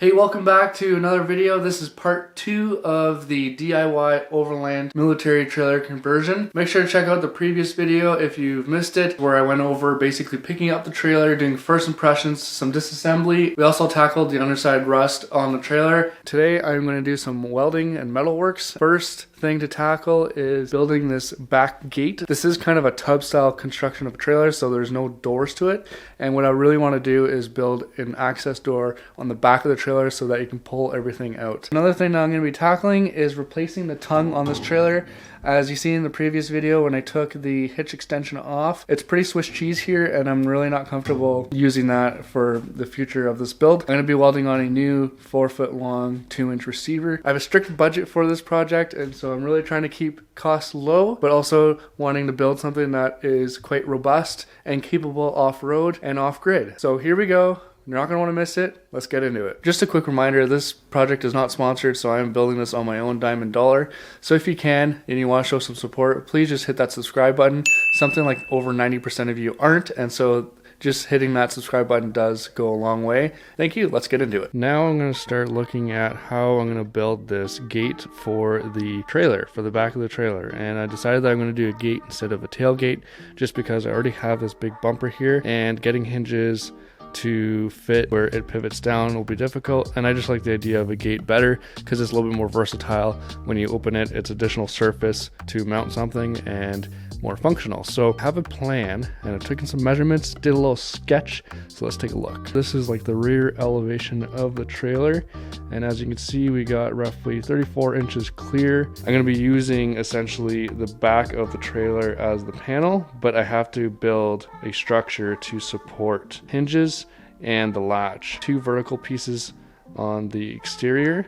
Hey, welcome back to another video. This is part 2 of the DIY Overland military trailer conversion. Make sure to check out the previous video if you've missed it, where I went over basically picking up the trailer, doing first impressions, some disassembly. We also tackled the underside rust on the trailer. Today I'm going to do some welding and metalworks. First thing to tackle is building this back gate. This is kind of a tub style construction of a trailer, so there's no doors to it. And what I really want to do is build an access door on the back of the trailer so that you can pull everything out. Another thing that I'm going to be tackling is replacing the tongue on this trailer. As you see in the previous video, when I took the hitch extension off, it's pretty Swiss cheese here, and I'm really not comfortable using that for the future of this build. I'm going to be welding on a new 4-foot long 2-inch receiver. I have a strict budget for this project, and so I'm really trying to keep costs low, but also wanting to build something that is quite robust and capable off-road and off-grid. So here we go. You're not going to want to miss it. Let's get into it. Just a quick reminder, this project is not sponsored, so I'm building this on my own dime and dollar. So if you can and you want to show some support, please just hit that subscribe button. Something like over 90% of you aren't, and so just hitting that subscribe button does go a long way. Thank you. Let's get into it. Now I'm going to start looking at how I'm going to build this gate for the trailer, for the back of the trailer. And I decided that I'm going to do a gate instead of a tailgate, just because I already have this big bumper here, and getting hinges to fit where it pivots down will be difficult, and I just like the idea of a gate better because it's a little bit more versatile. When you open it, it's additional surface to mount something and more functional. So I have a plan, and I've taken some measurements, did a little sketch, so let's take a look. This is like the rear elevation of the trailer, and as you can see, we got roughly 34 inches clear. I'm going to be using essentially the back of the trailer as the panel, but I have to build a structure to support hinges and the latch. 2 vertical pieces on the exterior,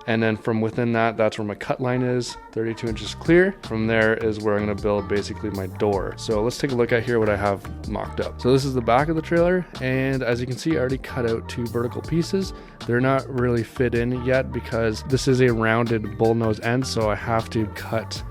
and then from within that, that's where my cut line is, 32 inches clear. From there is where I'm going to build basically my door. So let's take a look at here what I have mocked up. So this is the back of the trailer, and as you can see, I already cut out 2 vertical pieces. They're not really fit in yet because this is a rounded bullnose end, so I have to cut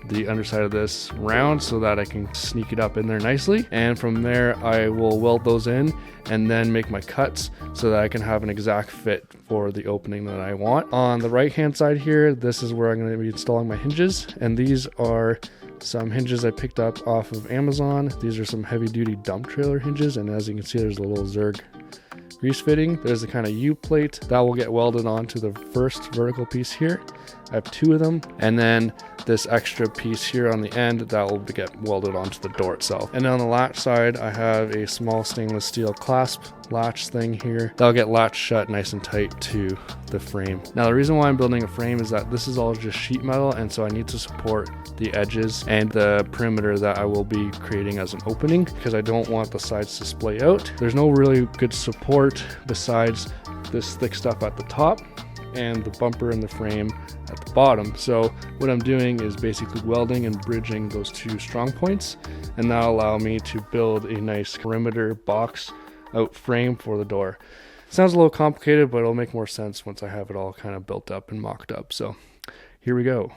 the underside of this round so that I can sneak it up in there nicely. And from there, I will weld those in and then make my cuts so that I can have an exact fit for the opening that I want. On the right hand side here, this is where I'm going to be installing my hinges, and these are some hinges I picked up off of Amazon. These are some heavy duty dump trailer hinges, and as you can see, there's a little Zerg grease fitting. There's the kind of U-plate that will get welded onto the first vertical piece here. I have 2 of them, and then this extra piece here on the end that will get welded onto the door itself. And then on the latch side, I have a small stainless steel clasp latch thing here that'll get latched shut nice and tight to the frame. Now the reason why I'm building a frame is that this is all just sheet metal, and so I need to support the edges and the perimeter that I will be creating as an opening, because I don't want the sides to splay out. There's no really good support besides this thick stuff at the top and the bumper and the frame at the bottom. So what I'm doing is basically welding and bridging those 2 strong points, and that'll allow me to build a nice perimeter box out frame for the door. Sounds a little complicated, but it'll make more sense once I have it all kind of built up and mocked up. So here we go.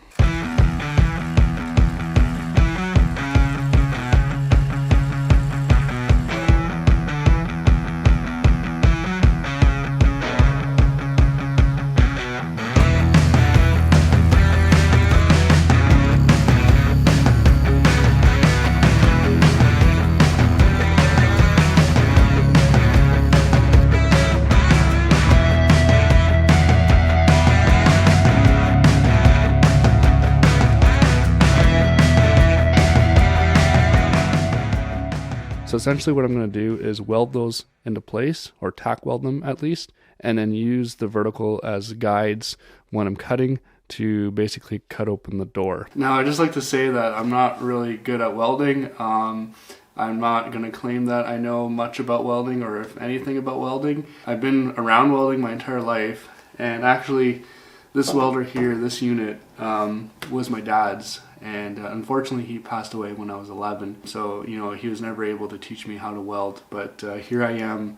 So essentially what I'm going to do is weld those into place, or tack weld them at least, and then use the vertical as guides when I'm cutting to basically cut open the door. Now I just like to say that I'm not really good at welding. I'm not going to claim that I know much about welding, or if anything about welding. I've been around welding my entire life, and actually this welder here, this unit, was my dad's. And unfortunately he passed away when I was 11, so you know, he was never able to teach me how to weld. But here I am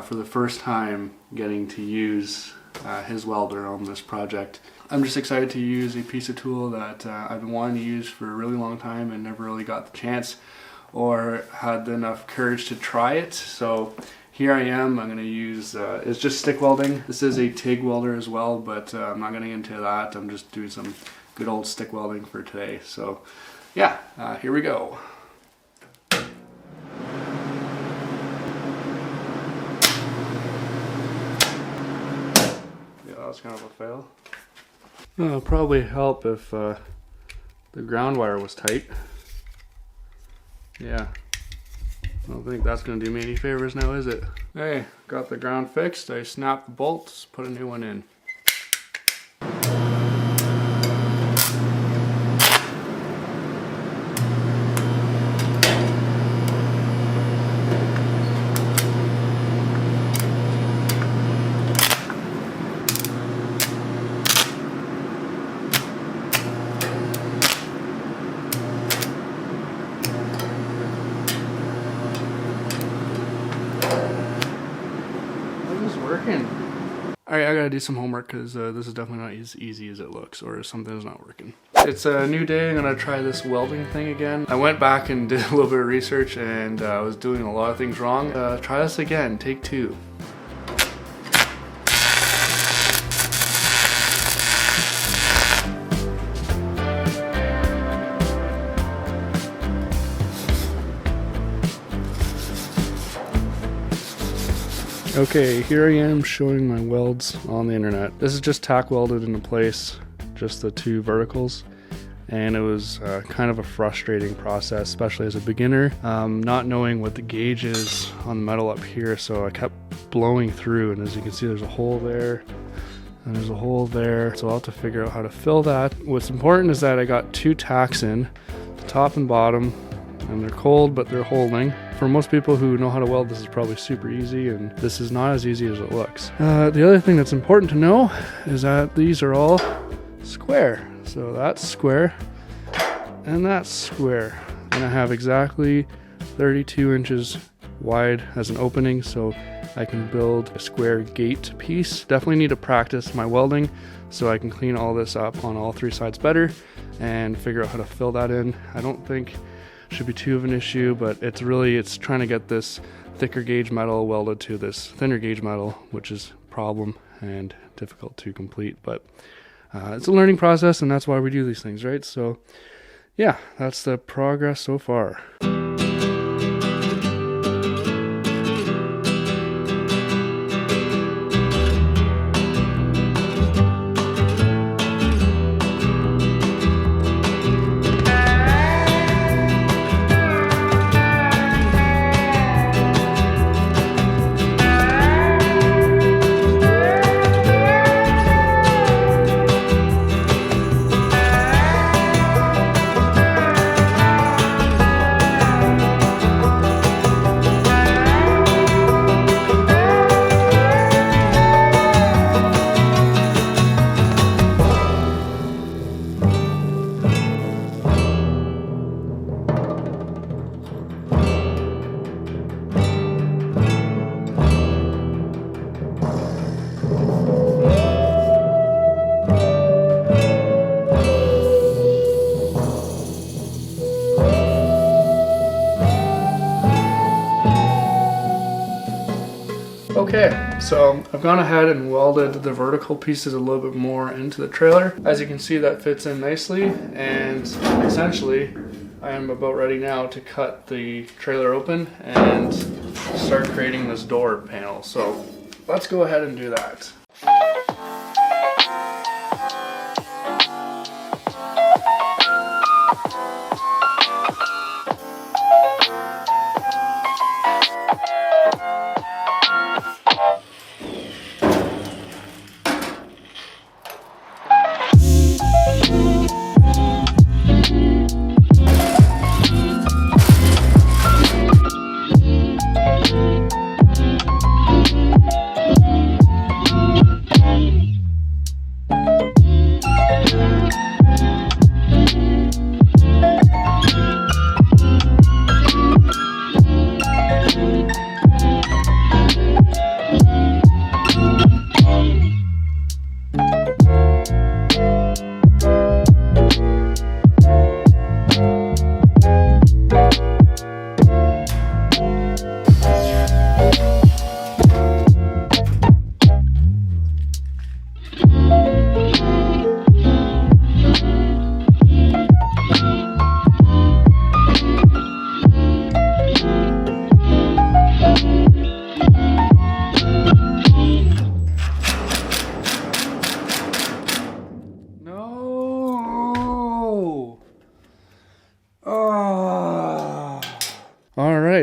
for the first time getting to use his welder on this project. I'm just excited to use a piece of tool that I've been wanting to use for a really long time and never really got the chance or had enough courage to try it. So here I am. I'm going to use, it's just stick welding. This is a TIG welder as well, but I'm not getting into that. I'm just doing some good old stick welding for today. So yeah, here we go. Yeah, that was kind of a fail. It'll probably help if the ground wire was tight. Yeah. I don't think that's going to do me any favors now, is it? Hey, got the ground fixed. I snapped the bolts, put a new one in. Alright, I gotta do some homework because this is definitely not as easy as it looks, or something's not working. It's a new day. I'm gonna try this welding thing again. I went back and did a little bit of research, and I was doing a lot of things wrong. Try this again, take 2. Okay, here I am showing my welds on the internet. This is just tack welded into place, just the 2 verticals. And it was kind of a frustrating process, especially as a beginner, not knowing what the gauge is on the metal up here. So I kept blowing through, and as you can see, there's a hole there and there's a hole there. So I'll have to figure out how to fill that. What's important is that I got 2 tacks in, the top and bottom, and they're cold, but they're holding. For most people who know how to weld, this is probably super easy, and this is not as easy as it looks. The other thing that's important to know is that these are all square. So that's square, and that's square. And I have exactly 32 inches wide as an opening, so I can build a square gate piece. Definitely need to practice my welding so I can clean all this up on all 3 sides better and figure out how to fill that in. I don't think should be too of an issue, but it's trying to get this thicker gauge metal welded to this thinner gauge metal, which is a problem and difficult to complete. But it's a learning process, and that's why we do these things, right? So yeah, that's the progress so far. Okay, so I've gone ahead and welded the vertical pieces a little bit more into the trailer. As you can see, that fits in nicely, and essentially I am about ready now to cut the trailer open and start creating this door panel. So let's go ahead and do that.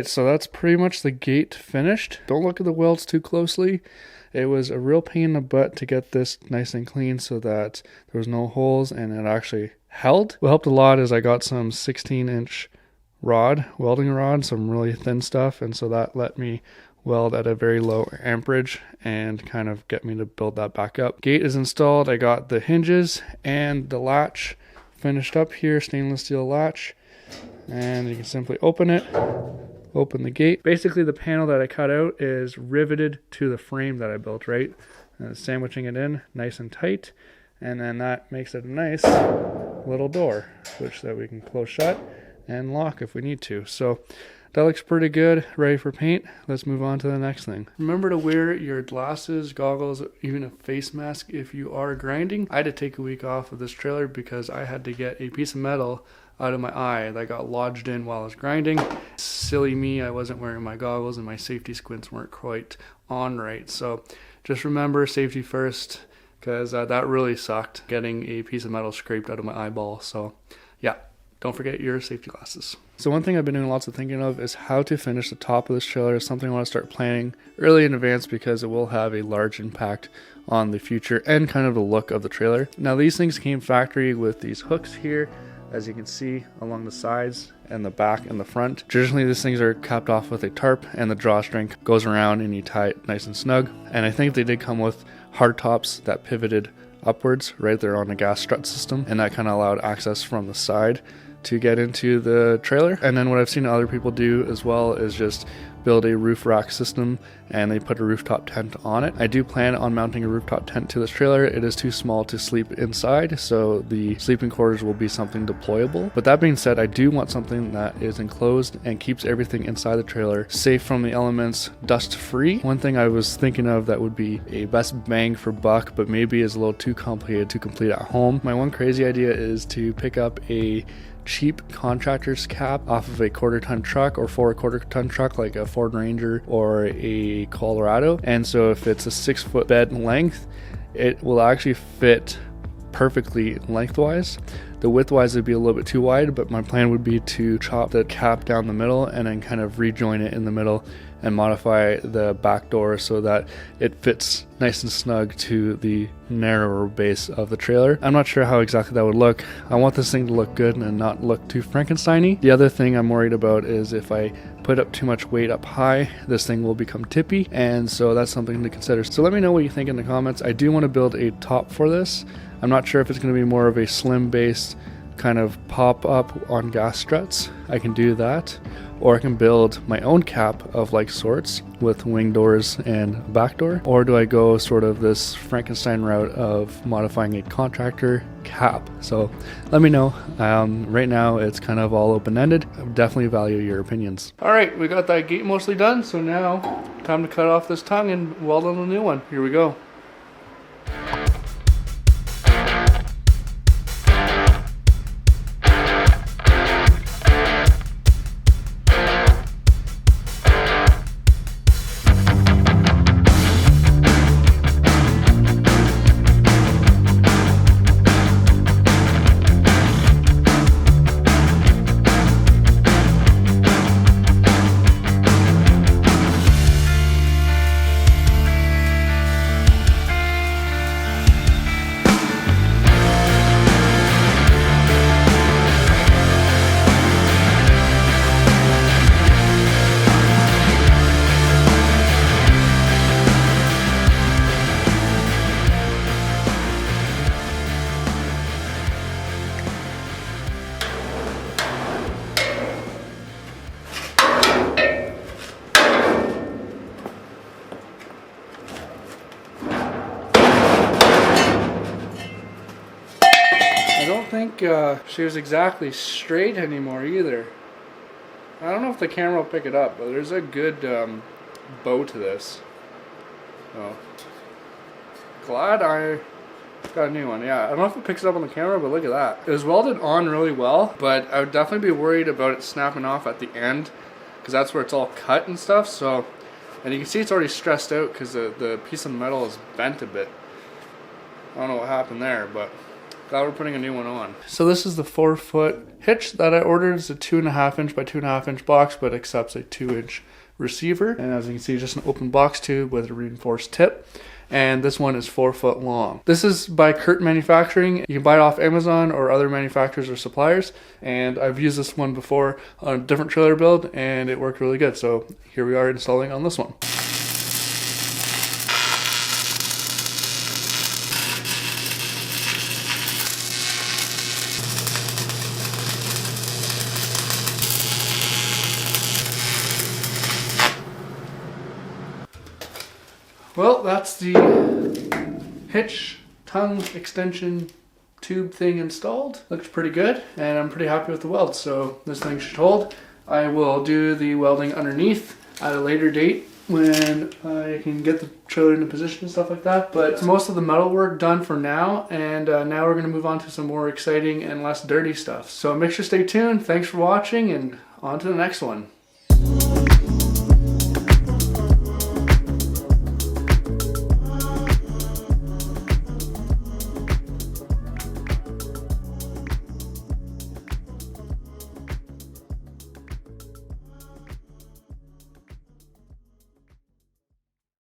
Alright, so that's pretty much the gate finished. Don't look at the welds too closely. It was a real pain in the butt to get this nice and clean so that there was no holes and it actually held. What helped a lot is I got some 16-inch welding rod, some really thin stuff, and so that let me weld at a very low amperage and kind of get me to build that back up. Gate is installed. I got the hinges and the latch finished up here, stainless steel latch, and you can simply open it. Open the gate. Basically the panel that I cut out is riveted to the frame that I built, right? And sandwiching it in nice and tight, and then that makes it a nice little door, which that we can close shut and lock if we need to. So that looks pretty good, ready for paint. Let's move on to the next thing. Remember to wear your glasses, goggles, even a face mask if you are grinding. I had to take a week off of this trailer because I had to get a piece of metal out of my eye that got lodged in while I was grinding. Silly me, I wasn't wearing my goggles and my safety squints weren't quite on right. So just remember safety first, because that really sucked, getting a piece of metal scraped out of my eyeball. So yeah, don't forget your safety glasses. So one thing I've been doing lots of thinking of is how to finish the top of this trailer. It's something I want to start planning early in advance because it will have a large impact on the future and kind of the look of the trailer. Now these things came factory with these hooks here, as you can see along the sides and the back and the front. Traditionally these things are capped off with a tarp and the drawstring goes around and you tie it nice and snug. And I think they did come with hard tops that pivoted upwards right there on the gas strut system, and that kind of allowed access from the side to get into the trailer. And then what I've seen other people do as well is just build a roof rack system and they put a rooftop tent on it. I do plan on mounting a rooftop tent to this trailer. It is too small to sleep inside, so the sleeping quarters will be something deployable. But that being said, I do want something that is enclosed and keeps everything inside the trailer safe from the elements, dust free. One thing I was thinking of that would be a best bang for buck, but maybe is a little too complicated to complete at home. My one crazy idea is to pick up a cheap contractor's cap off of a quarter-ton truck or for a quarter-ton truck like a Ford Ranger or a Colorado. And so if it's a 6-foot bed length, it will actually fit perfectly lengthwise. The widthwise would be a little bit too wide, but my plan would be to chop the cap down the middle and then kind of rejoin it in the middle and modify the back door so that it fits nice and snug to the narrower base of the trailer. I'm not sure how exactly that would look. I want this thing to look good and not look too Frankenstein-y. The other thing I'm worried about is if I put up too much weight up high, this thing will become tippy, and so that's something to consider. So let me know what you think in the comments. I do want to build a top for this. I'm not sure if it's going to be more of a slim based kind of pop up on gas struts. I can do that, or I can build my own cap of like sorts with wing doors and back door. Or do I go sort of this Frankenstein route of modifying a contractor cap? So let me know. Right now it's kind of all open-ended. I definitely value your opinions. All right, we got that gate mostly done, so now time to cut off this tongue and weld on a new one. Here we go. I don't think she was exactly straight anymore either. I don't know if the camera will pick it up, but there's a good bow to this. So glad I got a new one. Yeah, I don't know if it picks it up on the camera, but look at that. It was welded on really well, but I would definitely be worried about it snapping off at the end because that's where it's all cut and stuff. So, and you can see it's already stressed out because the piece of metal is bent a bit. I don't know what happened there, but glad we're putting a new one on. So this is the 4-foot hitch that I ordered. It's a 2.5 inch by 2.5 inch box, but accepts a 2-inch receiver. And as you can see, just an open box tube with a reinforced tip. And this one is 4 foot long. This is by Curtin Manufacturing. You can buy it off Amazon or other manufacturers or suppliers. And I've used this one before on a different trailer build and it worked really good. So here we are installing on this one. Well, that's the hitch tongue extension tube thing installed. Looks pretty good, and I'm pretty happy with the weld, so this thing should hold. I will do the welding underneath at a later date when I can get the trailer into position and stuff like that, but most of the metal work done for now, and now we're going to move on to some more exciting and less dirty stuff. So make sure to stay tuned. Thanks for watching, and on to the next one.